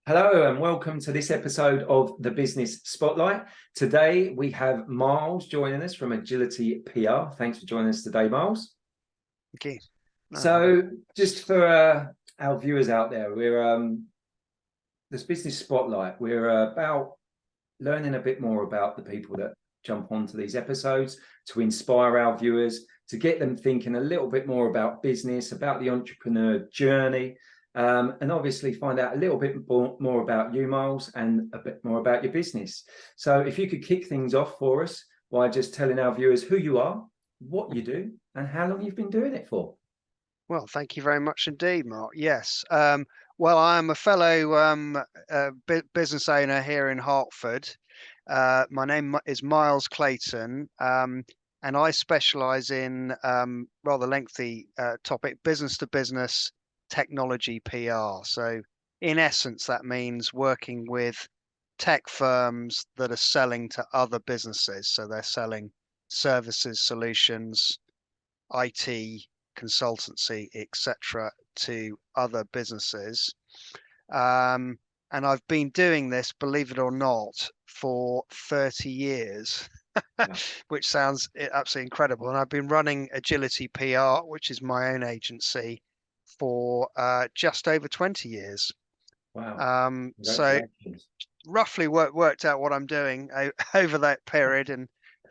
Hello and welcome to this episode of the Business Spotlight. Today we have Miles joining us from Agility PR. Thanks for joining us today, Miles. Okay. So just for our viewers out there, we're this Business Spotlight. We're about learning a bit more about the people that jump onto these episodes to inspire our viewers, to get them thinking a little bit more about business, about the entrepreneur journey. And obviously find out a little bit more about you, Miles, and a bit more about your business. So if you could kick things off for us by just telling our viewers who you are, what you do, and how long you've been doing it for. Well, thank you very much indeed, Mark. Yes. Well, I'm a fellow business owner here in Hertford. My name is Miles Clayton, and I specialize in rather lengthy topic, business to business technology PR. So in essence, that means working with tech firms that are selling to other businesses. So they're selling services, solutions, IT, consultancy, etc., to other businesses. And I've been doing this, believe it or not, for 30 years, Yeah. which sounds absolutely incredible. And I've been running Agility PR, which is my own agency, for just over 20 years. Wow. So Congratulations. roughly worked out what I'm doing over that period,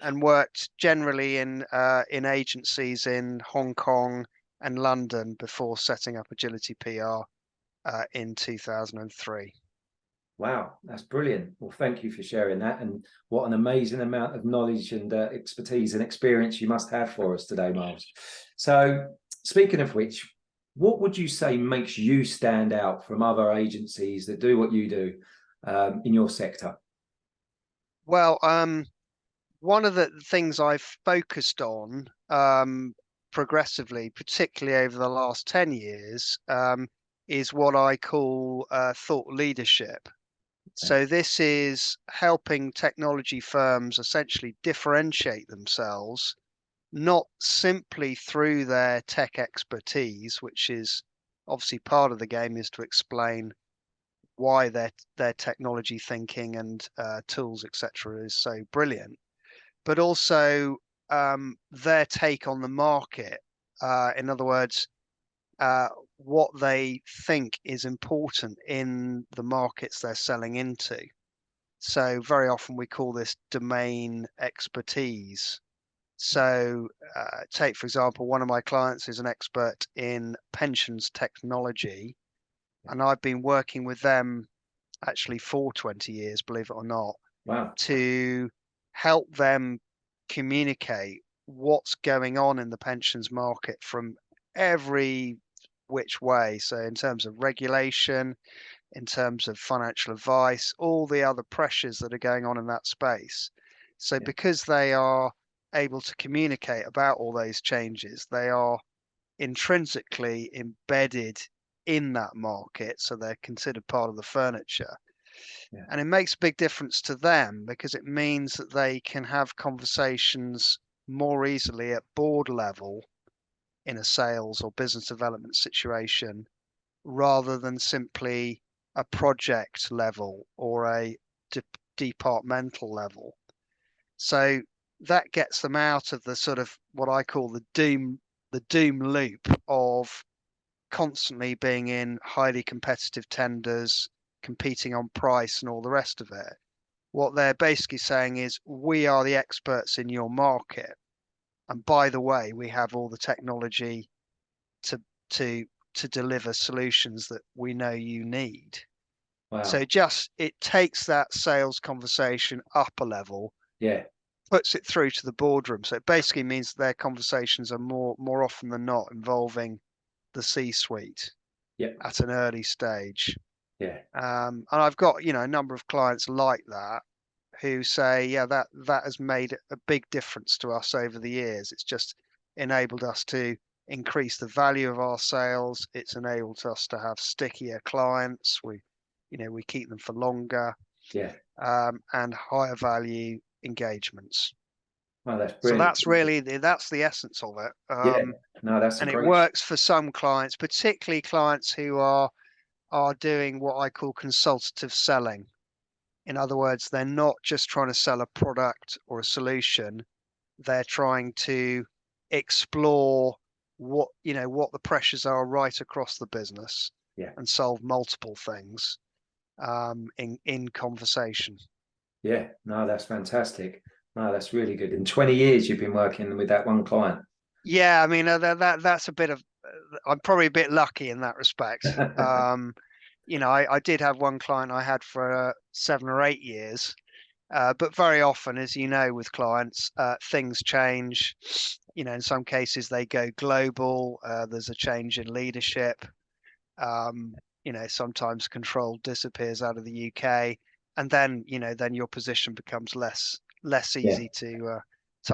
and worked generally in agencies in Hong Kong and London before setting up Agility PR in 2003. Wow, that's brilliant. Well, thank you for sharing that. And what an amazing amount of knowledge and expertise and experience you must have for us today, Miles. So, speaking of which, what would you say makes you stand out from other agencies that do what you do in your sector? Well, one of the things I've focused on progressively, particularly over the last 10 years, is what I call thought leadership. So this is helping technology firms essentially differentiate themselves, not simply through their tech expertise, which is obviously part of the game, is to explain why their technology thinking and tools, etc., is so brilliant, but also their take on the market. In other words, what they think is important in the markets they're selling into. So very often we call this domain expertise. So take, for example, one of my clients is an expert in pensions technology, and I've been working with them actually for 20 years, believe it or not, Wow. to help them communicate what's going on in the pensions market from every which way. So in terms of regulation, in terms of financial advice, all the other pressures that are going on in that space. So Yeah. because they are able to communicate about all those changes, they are intrinsically embedded in that market. So they're considered part of the furniture. Yeah. And it makes a big difference to them because it means that they can have conversations more easily at board level in a sales or business development situation, rather than simply a project level or a departmental level. So that gets them out of the sort of what I call the doom loop of constantly being in highly competitive tenders, competing on price and all the rest of it. What they're basically saying is, we are the experts in your market. And by the way, we have all the technology to to deliver solutions that we know you need. So Wow. it takes that sales conversation up a level, Yeah. puts it through to the boardroom. So it basically means their conversations are more often than not involving the C-suite Yeah. at an early stage. Yeah. And I've got, a number of clients like that who say, yeah, that has made a big difference to us over the years. It's just enabled us to increase the value of our sales. It's enabled us to have stickier clients. We keep them for longer, Yeah. and higher value engagements. Wow, that's So brilliant. that's the essence of it. Yeah. No, that's a And it great. works for some clients, particularly clients who are are doing what I call consultative selling. In other words, they're not just trying to sell a product or a solution. They're trying to explore what the pressures are right across the business Yeah. and solve multiple things in conversation. Yeah. No, that's fantastic. No, that's really good. In 20 years, you've been working with that one client. Yeah, I mean that's a bit of I'm probably a bit lucky in that respect. I did have one client I had for 7 or 8 years, but very often, as you know, with clients, things change. In some cases they go global. There's a change in leadership. Sometimes control disappears out of the UK, and then your position becomes less Yeah. easy to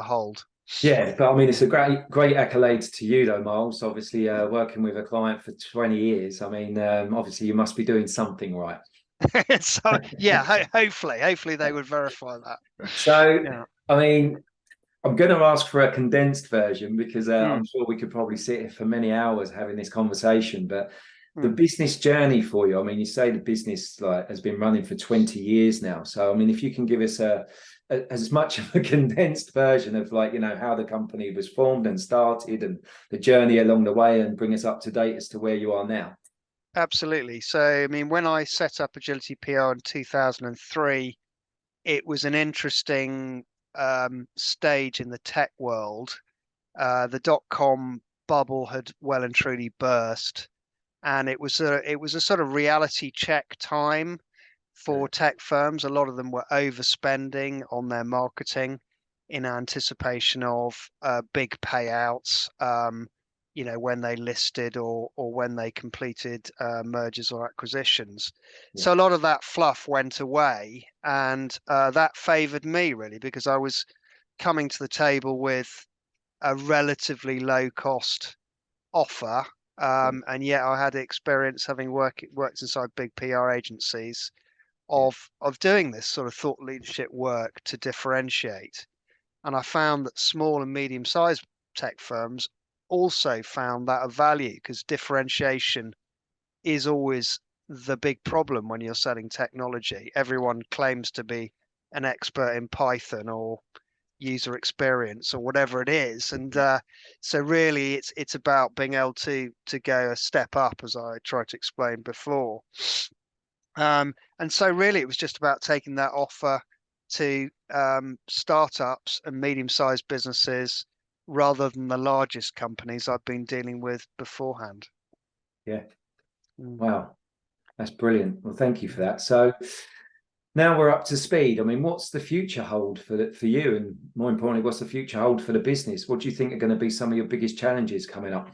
hold. Yeah, but I mean, it's a great accolade to you, though, Miles. Obviously, working with a client for 20 years. I mean, obviously, you must be doing something right. So yeah, hopefully they would verify that. So, Yeah. I mean, I'm going to ask for a condensed version because I'm Mm, sure we could probably sit here for many hours having this conversation. But the mm. business journey for you, I mean, you say the business like has been running for 20 years now. So, I mean, if you can give us as much of a condensed version of like, how the company was formed and started and the journey along the way and bring us up to date as to where you are now. Absolutely. So, I mean, when I set up Agility PR in 2003, it was an interesting stage in the tech world. The dot-com bubble had well and truly burst, and it was a sort of reality check time for tech firms. A lot of them were overspending on their marketing in anticipation of big payouts. When they listed or when they completed mergers or acquisitions. Yeah, So a lot of that fluff went away, and that favored me really because I was coming to the table with a relatively low cost offer. yeah, And yet I had experience having worked inside big PR agencies yeah, of doing this sort of thought leadership work to differentiate. And I found that small and medium sized tech firms also found that of value because differentiation is always the big problem when you're selling technology. Everyone claims to be an expert in Python or user experience or whatever it is, and so really it's about being able to go a step up, as I tried to explain before. And so really it was just about taking that offer to startups and medium-sized businesses rather than the largest companies I've been dealing with beforehand. yeah. Mm. Wow, that's brilliant. Well, thank you for that. So now we're up to speed. I mean, what's the future hold for you, and more importantly, what's the future hold for the business? What do you think are going to be some of your biggest challenges coming up?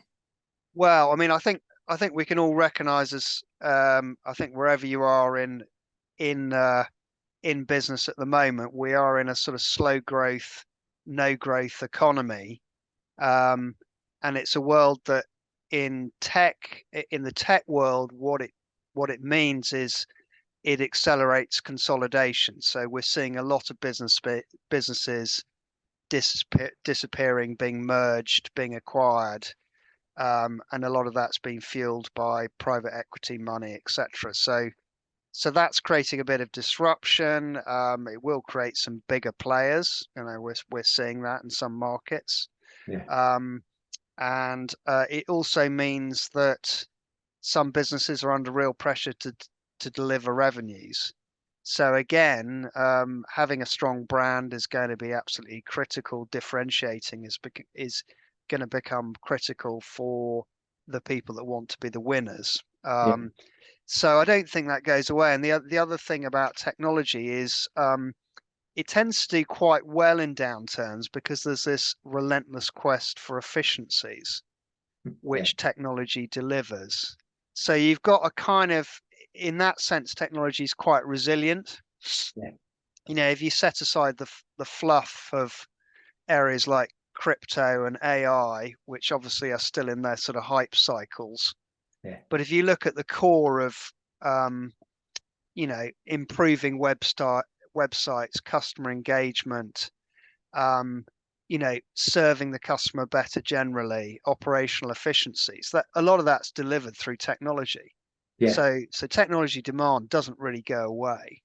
Well, I mean, I think we can all recognise as I think wherever you are in in business at the moment, we are in a sort of slow growth, no growth economy. Um, and it's a world that in the tech world, what it means is it accelerates consolidation. So we're seeing a lot of businesses disappearing, being merged, being acquired, and a lot of that's being fueled by private equity money, etc. So that's creating a bit of disruption. It will create some bigger players. We're seeing that in some markets. Yeah, Um, and it also means that some businesses are under real pressure to deliver revenues. So again, having a strong brand is going to be absolutely critical. Differentiating is going to become critical for the people that want to be the winners. yeah, So I don't think that goes away. And the other thing about technology is it tends to do quite well in downturns because there's this relentless quest for efficiencies, yeah, which technology delivers. So you've got a kind of, in that sense, technology is quite resilient. yeah, If you set aside the fluff of areas like crypto and AI, which obviously are still in their sort of hype cycles, yeah, but if you look at the core of um, improving websites, customer engagement, serving the customer better generally, operational efficiencies. That a lot of that's delivered through technology. Yeah. So technology demand doesn't really go away.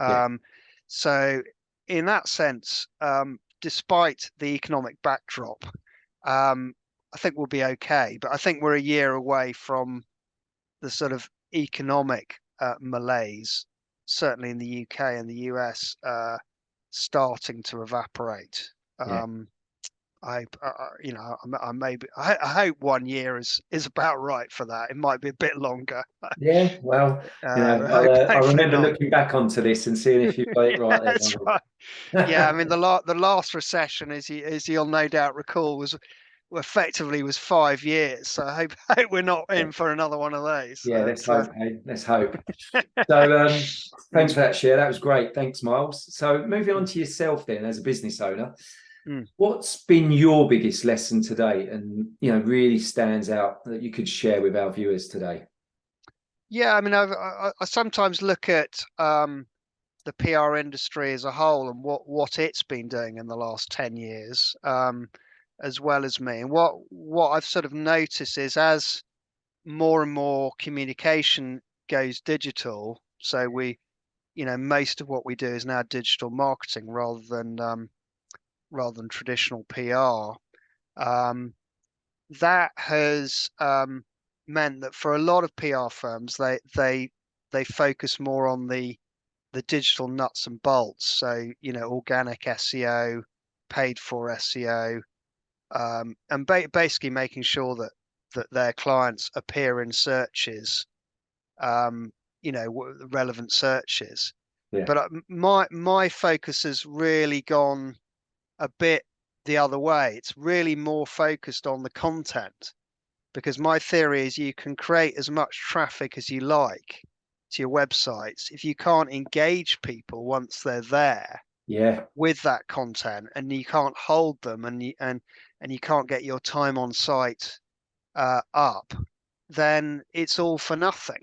Yeah. Um, so in that sense, despite the economic backdrop, I think we'll be okay. But I think we're a year away from the sort of economic malaise, certainly in the UK and the US, starting to evaporate. Yeah. I maybe I hope 1 year is about right for that. It might be a bit longer. Yeah. Well, I Hopefully remember not. looking back onto this and seeing if you got it right there, That's right. Yeah, I Miles. mean the last recession, as you'll no doubt recall, was effectively was 5 years. So I hope, hope we're not Yeah. in for another one of those. Yeah, let's But, hope. Hey, let's hope. So, thanks mm, for that share. That was great. Thanks, Miles. So, moving on mm, to yourself then, as a business owner, mm. what's been your biggest lesson today, and really stands out that you could share with our viewers today? Yeah, I mean, I sometimes look at the PR industry as a whole and what it's been doing in the last 10 years, as well as me. And what I've sort of noticed is as more and more communication goes digital, so most of what we do is now digital marketing rather than traditional PR. Um, that has meant that for a lot of PR firms, they focus more on the digital nuts and bolts. So organic SEO, paid for SEO, and basically making sure that their clients appear in searches, relevant searches. Yeah. But my focus has really gone a bit the other way. It's really more focused on the content because my theory is you can create as much traffic as you like to your websites. If you can't engage people once they're there Yeah. with that content and you can't hold them and you can't get your time on site up, then it's all for nothing.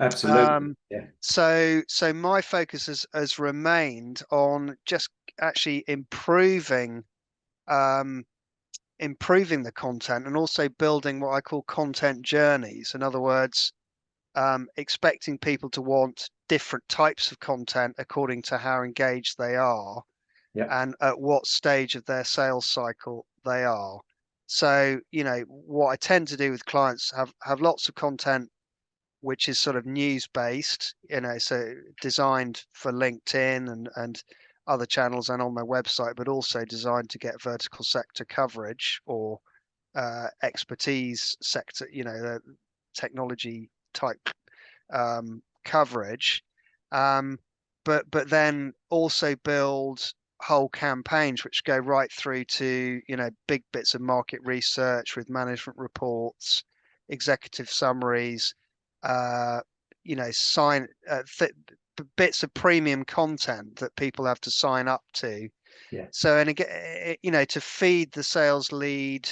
Absolutely. Um, Yeah. so my focus has remained on just actually um, improving the content and also building what I call content journeys. In other words, expecting people to want different types of content according to how engaged they are Yeah. and at what stage of their sales cycle they are. So, what I tend to do with clients have lots of content which is sort of news based, so designed for LinkedIn and other channels and on their website, but also designed to get vertical sector coverage or expertise sector, technology type coverage. Um, but then also build whole campaigns which go right through to big bits of market research with management reports, executive summaries, uh, sign bits of premium content that people have to sign up to. Yeah. So, and again, to feed the sales lead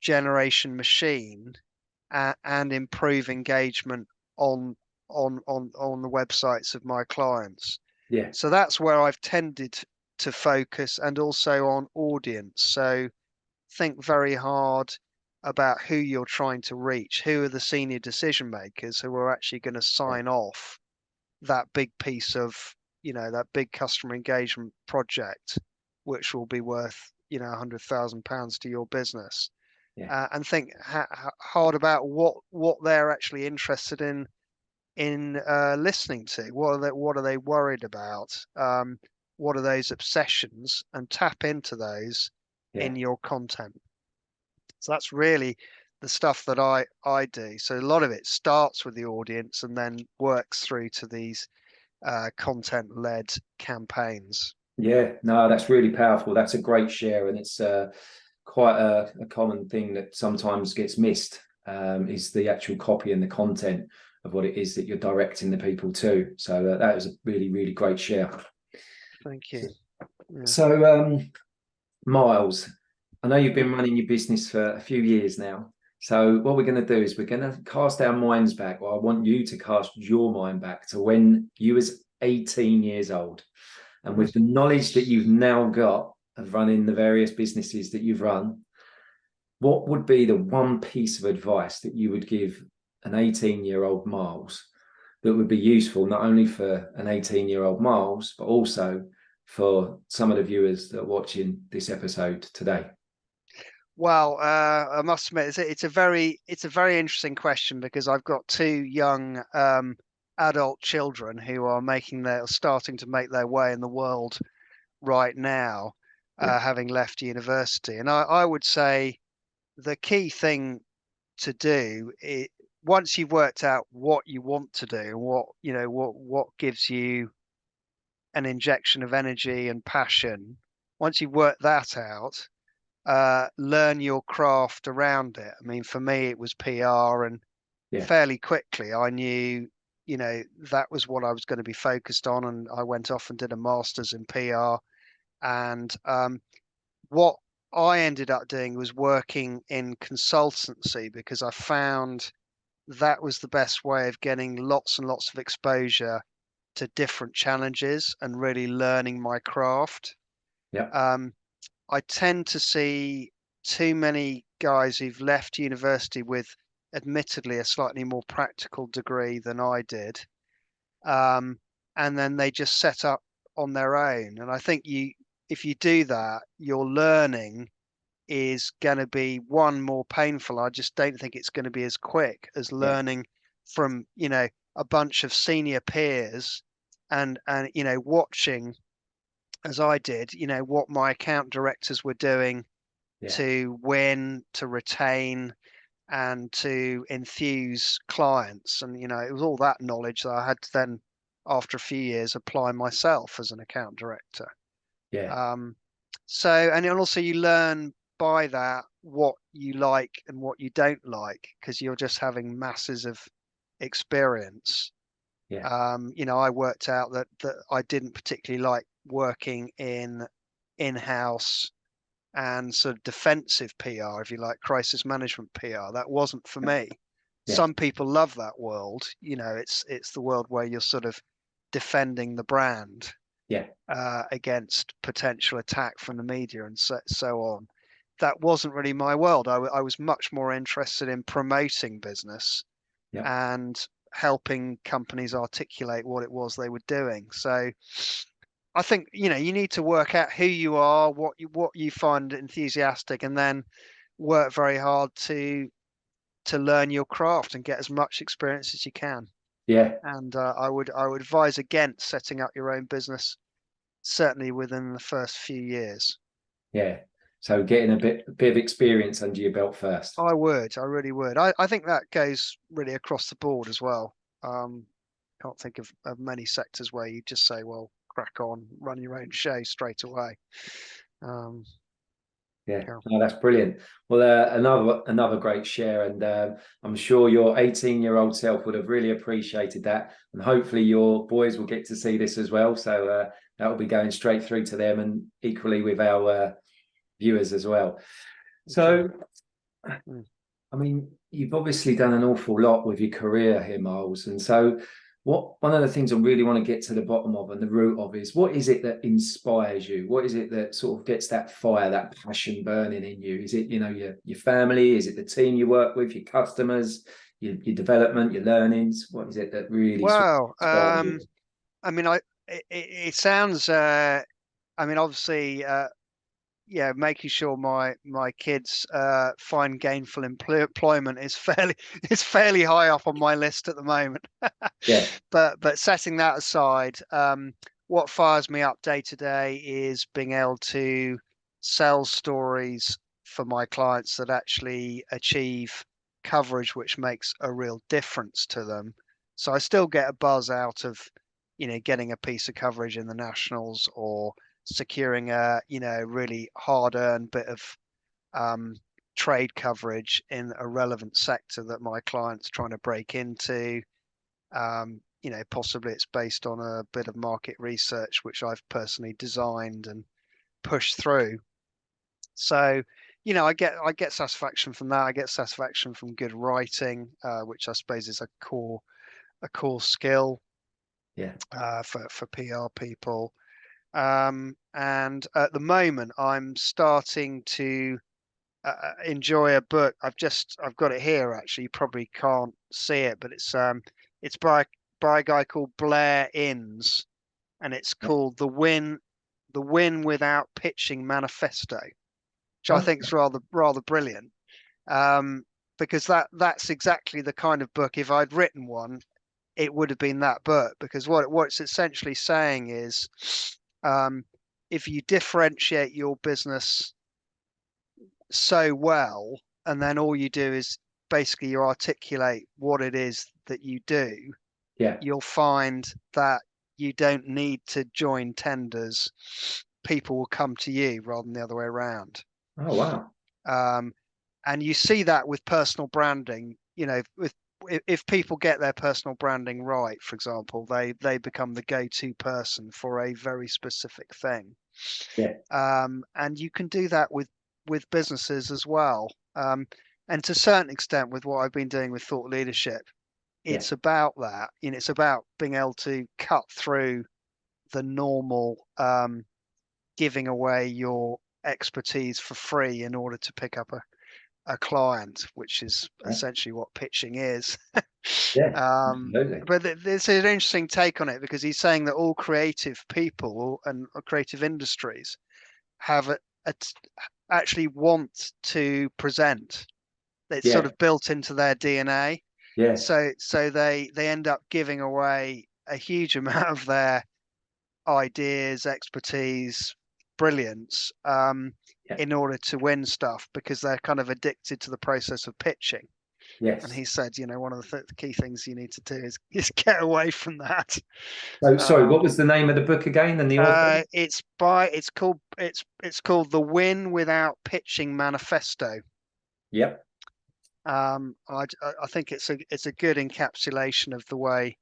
generation machine and improve engagement on on the websites of my clients. Yeah. So that's where I've tended to focus and also on audience. So think very hard about who you're trying to reach, who are the senior decision makers who are actually going to Yeah. sign off that big piece of, that big customer engagement project, which will be worth, £100,000 to your business. Yeah. And think hard about what they're actually interested in listening to. What are they worried about? What are those obsessions? And tap into those Yeah. in your content. So that's really the stuff that I do. So a lot of it starts with the audience and then works through to these content-led campaigns. Yeah. No, that's really powerful. That's a great share, and it's quite a common thing that sometimes gets missed, is the actual copy and the content of what it is that you're directing the people to. So that was a really, really great share. Thank you. Yeah. So, Miles, I know you've Mm, been running your business for a few years now. So what we're going to do is we're going to cast our minds back. Well, I want you to cast your mind back to when you was 18 years old. And mhm. with the knowledge that you've now got of running the various businesses that you've run, what would be the one piece of advice that you would give an 18-year-old Miles that would be useful not only for an 18-year-old Miles, but also for some of the viewers that are watching this episode today? Well, I must admit, it's a very interesting question because I've got two young adult children who are starting to make their way in the world right now, Yeah, having left university. And I would say the key thing to do is, once you've worked out what you want to do and what gives you an injection of energy and passion, once you've worked that out, learn your craft around it. I mean, for me, it was PR, and yeah, fairly quickly I knew, that was what I was going to be focused on. And I went off and did a master's in PR. And what I ended up doing was working in consultancy because I found that was the best way of getting lots and lots of exposure to different challenges and really learning my craft. yeah, Um, I tend to see too many guys who've left university with admittedly a slightly more practical degree than I did. Um, and then they just set up on their own. And I think if you do that, your learning is going to be one more painful. I just don't think it's going to be as quick as yeah, learning from, a bunch of senior peers and watching as I did, what my account directors were doing yeah, to win, to retain, and to enthuse clients. And, it was all that knowledge that I had to then, after a few years, apply myself as an account director. yeah, Um, and then also you learn by that what you like and what you don't like because you're just having masses of experience. yeah, I worked out that I didn't particularly like working in-house and sort of defensive PR, if you like, crisis management PR. That wasn't for me. yeah, Some people love that world. It's the world where you're sort of defending the brand yeah, against potential attack from the media and so on. That wasn't really my world. I was much more interested in promoting business yeah, and helping companies articulate what it was they were doing. So I think you need to work out who you are, what you find enthusiastic, and then work very hard to learn your craft and get as much experience as you can. yeah, And I would advise against setting up your own business, certainly within the first few years. yeah. So getting a bit of experience under your belt first. I really would. I think that goes really across the board as well. Can't think of many sectors where you just say, well, crack on, run your own show straight away. Um, Yeah, yeah. no, that's brilliant. Well, another great share, and I'm sure your 18-year-old self would have really appreciated that, and hopefully your boys will get to see this as well. So that will be going straight through to them, and equally with our viewers as well. Okay. So, Mm. I mean, you've obviously done an awful lot with your career here, Miles, and so one of the things I really want to get to the bottom of and the root of is what is it that inspires you? What is it that sort of gets that fire, that passion burning in you? Is it, your family? Is it the team you work with, your customers, your development, your learnings? What is it that really sort of Well, inspires you? I mean, it sounds. I mean, obviously, yeah, making sure my kids find gainful employment is fairly is fairly high up on my list at the moment. Yeah, But setting that aside, what fires me up day to day is being able to sell stories for my clients that actually achieve coverage which makes a real difference to them. So I still get a buzz out of, getting a piece of coverage in the Nationals or securing a, really hard-earned bit of um, trade coverage in a relevant sector that my client's trying to break into. Possibly it's based on a bit of market research which I've personally designed and pushed through. So, I get satisfaction from that. I get satisfaction from good writing, which I suppose is a core skill yeah, for PR people. And at the moment, I'm starting to enjoy a book, I've got it here actually. You probably can't see it, but it's by a guy called Blair Innes, and it's called The Win Without Pitching Manifesto, which I Oh, think is rather brilliant. Because that's exactly the kind of book, if I'd written one, it would have been that book. Because what it's essentially saying is, if you differentiate your business so well, and then all you do is basically you articulate what it is that you do, yeah. you'll find that you don't need to join tenders. People will come to you rather than the other way around. Oh, wow. Um, and you see that with personal branding. If people get their personal branding right, for example, they become the go-to person for a very specific thing. Yeah. And you can do that with businesses as well. And to a certain extent, with what I've been doing with thought leadership, Yeah. it's about that. It's about being able to cut through the normal giving away your expertise for free in order to pick up a client, which is Yeah. essentially what pitching is. Yeah. Absolutely. But there's an interesting take on it, because he's saying that all creative people and creative industries have actually want to present. It's sort Yeah. of built into their DNA. Yeah. So they end up giving away a huge amount of their ideas, expertise, brilliance, Yeah. in order to win stuff, because they're kind of addicted to the process of pitching. And Yes. he said, one of the key things you need to do is get away from that. So, sorry, what was Um, the name of the book again and the author? it's called The Win Without Pitching Manifesto. Yep. I think it's a good encapsulation of the way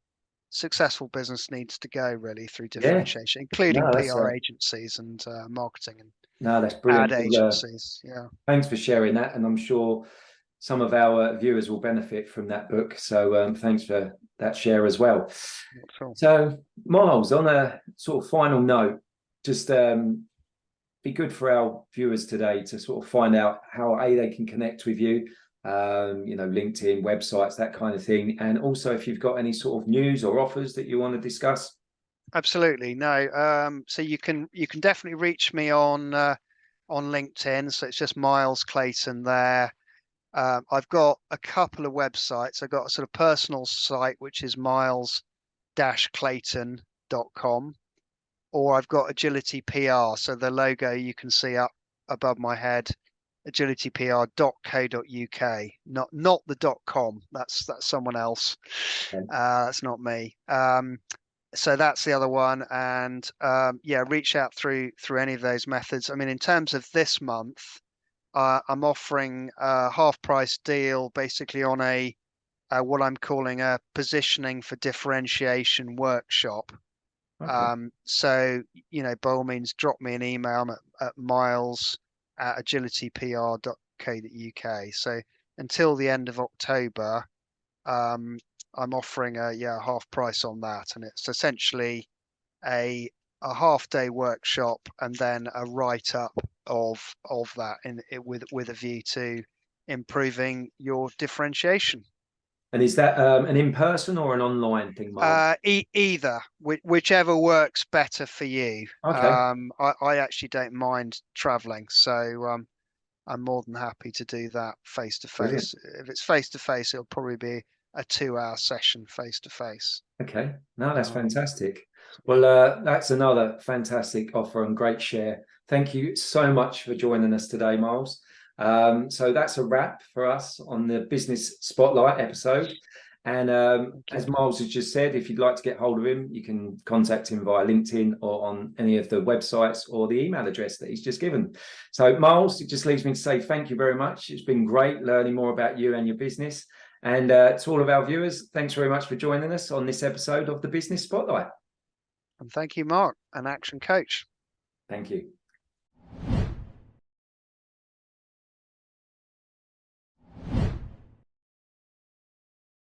successful business needs to go, really, through Yeah. differentiation, including No, that's PR agencies and marketing and no, that's ad brilliant. Well, agencies. Yeah, thanks for sharing that, and I'm sure some of our viewers will benefit from that book. So, thanks for that share as well. sure. So, Miles, on a sort of final note, just be good for our viewers today to sort of find out how they can connect with you, LinkedIn, websites, that kind of thing, and also if you've got any sort of news or offers that you want to discuss. Absolutely. No. So you can definitely reach me on LinkedIn. So it's just Miles Clayton there. I've got a couple of websites. I've got a sort of personal site, which is miles-clayton.com, or I've got Agility PR. So the logo you can see up above my head, agilitypr.co.uk. Not the .com. That's someone else. Okay. That's not me. So that's the other one. And yeah, reach out through any of those methods. I mean, in terms of this month, I'm offering a half price deal, basically on a what I'm calling a positioning for differentiation workshop. Okay. So, by all means, drop me an email at miles@agilitypr.co.uk. So until the end of October, I'm offering a half price on that, and it's essentially a half day workshop and then a write up of that with a view to improving your differentiation. And is that an in-person or an online thing, Miles? Either, whichever works better for you. Okay. I actually don't mind traveling, so I'm more than happy to do that face to Brilliant. face. If it's face to face, it'll probably be a 2 hour session face to face. Okay. No, that's Um, fantastic. Well, that's another fantastic offer and great share. Thank you so much for joining us today, Miles. So that's a wrap for us on the Business Spotlight episode. And as Miles has just said, if you'd like to get hold of him, you can contact him via LinkedIn or on any of the websites or the email address that he's just given. So, Miles, it just leaves me to say thank you very much. It's been great learning more about you and your business. And to all of our viewers, thanks very much for joining us on this episode of the Business Spotlight. and thank you, Mark, an action coach. Thank you.